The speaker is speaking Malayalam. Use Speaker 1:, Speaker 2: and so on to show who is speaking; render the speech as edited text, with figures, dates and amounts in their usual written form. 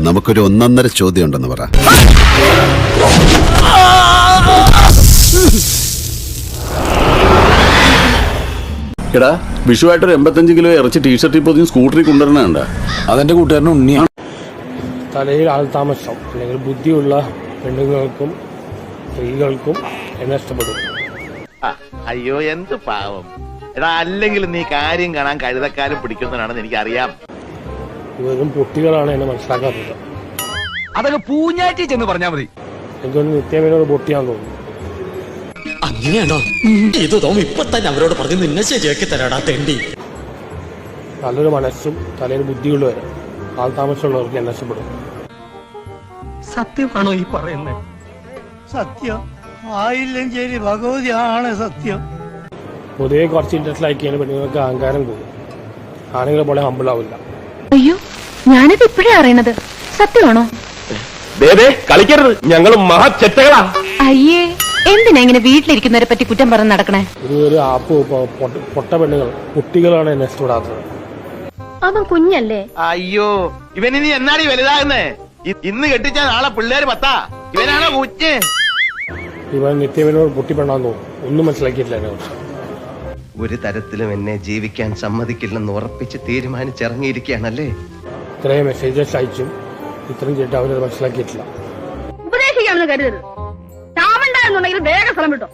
Speaker 1: നമുക്കൊരു ഒന്നൊന്നര ചോദ്യം ഉണ്ടെന്ന് പറ.
Speaker 2: എടാ, വിഷുവായിട്ടൊരു 85 കിലോ ഇറച്ചി ടീഷർട്ടിൽ പൊതിഞ്ഞ് സ്കൂട്ടറിൽ കൊണ്ടുവരണ അതെന്റെ കൂട്ടുകാരന് ഉണ്ണിയാണ്.
Speaker 3: തലയിൽ ആൾതാമസം അല്ലെങ്കിൽ ബുദ്ധിയുള്ള പെണ്ണുങ്ങൾക്കും സ്ത്രീകൾക്കും എന്നെ ഇഷ്ടപ്പെടും.
Speaker 4: അയ്യോ എന്ത് പാവം എടാ, അല്ലെങ്കിൽ നീ കാര്യം കാണാൻ കഴുതക്കാരും പിടിക്കുന്നതാണെന്ന് എനിക്കറിയാം.
Speaker 3: ഇവരും പൊട്ടികളാണ് എന്നെ മനസ്സിലാക്കാത്തത്.
Speaker 5: അതൊക്കെ പൂഞ്ഞാറ്റി ചെന്ന് പറഞ്ഞാൽ മതി.
Speaker 3: എനിക്കൊന്ന് നിത്യമേനോട് പൊട്ടിയാൻ തോന്നുന്നു.
Speaker 6: അങ്ങനെയാണോ? ഇത് ഇപ്പൊ തന്നെ അവരോട് പറഞ്ഞ് നിന്നെ ശരിയാക്കി തരാടാ തെണ്ടി.
Speaker 3: നല്ലൊരു മനസ്സും തലയിൽ ബുദ്ധിയുള്ളവരെ ആൾതാമസമുള്ളവർക്ക് എന്നെ ഇഷ്ടപ്പെടും.
Speaker 6: സത്യമാണോ ഈ പറയുന്നത്?
Speaker 7: സത്യം ആയില്ലെങ്കിൽ ഭഗവതിയാണ് സത്യം.
Speaker 3: പൊതുവെ കുറച്ച് ഇൻട്രസ്റ്റ് ആക്കിയാണ് പെണ്ണുങ്ങൾക്ക് അഹങ്കാരം കൂടും. ആണുങ്ങളെ പോലെ ഹമ്പിളാവില്ല.
Speaker 8: അയ്യോ, ഞാനിത് ഇപ്പോഴേ അറിയണത്. സത്യമാണോ?
Speaker 4: കളിക്കരുത്, ഞങ്ങൾ മഹാചെറ്റകളാ.
Speaker 8: അയ്യേ, എന്തിനാ ഇങ്ങനെ വീട്ടിലിരിക്കുന്നവരെ പറ്റി കുറ്റം പറഞ്ഞ് നടക്കണേ?
Speaker 3: ഒരു ആപ്പ് പൊട്ട പെണ്ണുങ്ങൾ കുട്ടികളാണ് എന്നെ ഇഷ്ടപ്പെടാത്തത്.
Speaker 8: അവൻ കുഞ്ഞല്ലേ?
Speaker 4: അയ്യോ, ഇവനിനി എന്നാടി വലുതാകുന്നേ? ഇന്ന് കെട്ടിച്ചാൽ നാളെ പിള്ളേര് 10. ഇവനാണോ കുഞ്ഞ്?
Speaker 3: ഇവൻ നിത്യമേനോട് പൊട്ടിപ്പെടാൻ തോന്നും. ഒന്നും മനസ്സിലാക്കിയിട്ടില്ല എന്നെ കുറിച്ച്.
Speaker 9: ഒരു തരത്തിലും എന്നെ ജീവിക്കാൻ സമ്മതിക്കില്ലെന്ന് ഉറപ്പിച്ച് തീരുമാനിച്ചിറങ്ങിയിരിക്കുകയാണല്ലേ.
Speaker 3: ഇത്രയും മെസ്സേജസ് അയച്ചും ഇത്രയും ചെയ്തിട്ട് അവരത് മനസ്സിലാക്കിയിട്ടില്ല.
Speaker 8: ഉപദേശിക്കാമെന്ന് കരുതരുത്. ചാവണ്ടെന്നുണ്ടെങ്കിൽ വേഗം സ്ഥലം വിട്ടോ.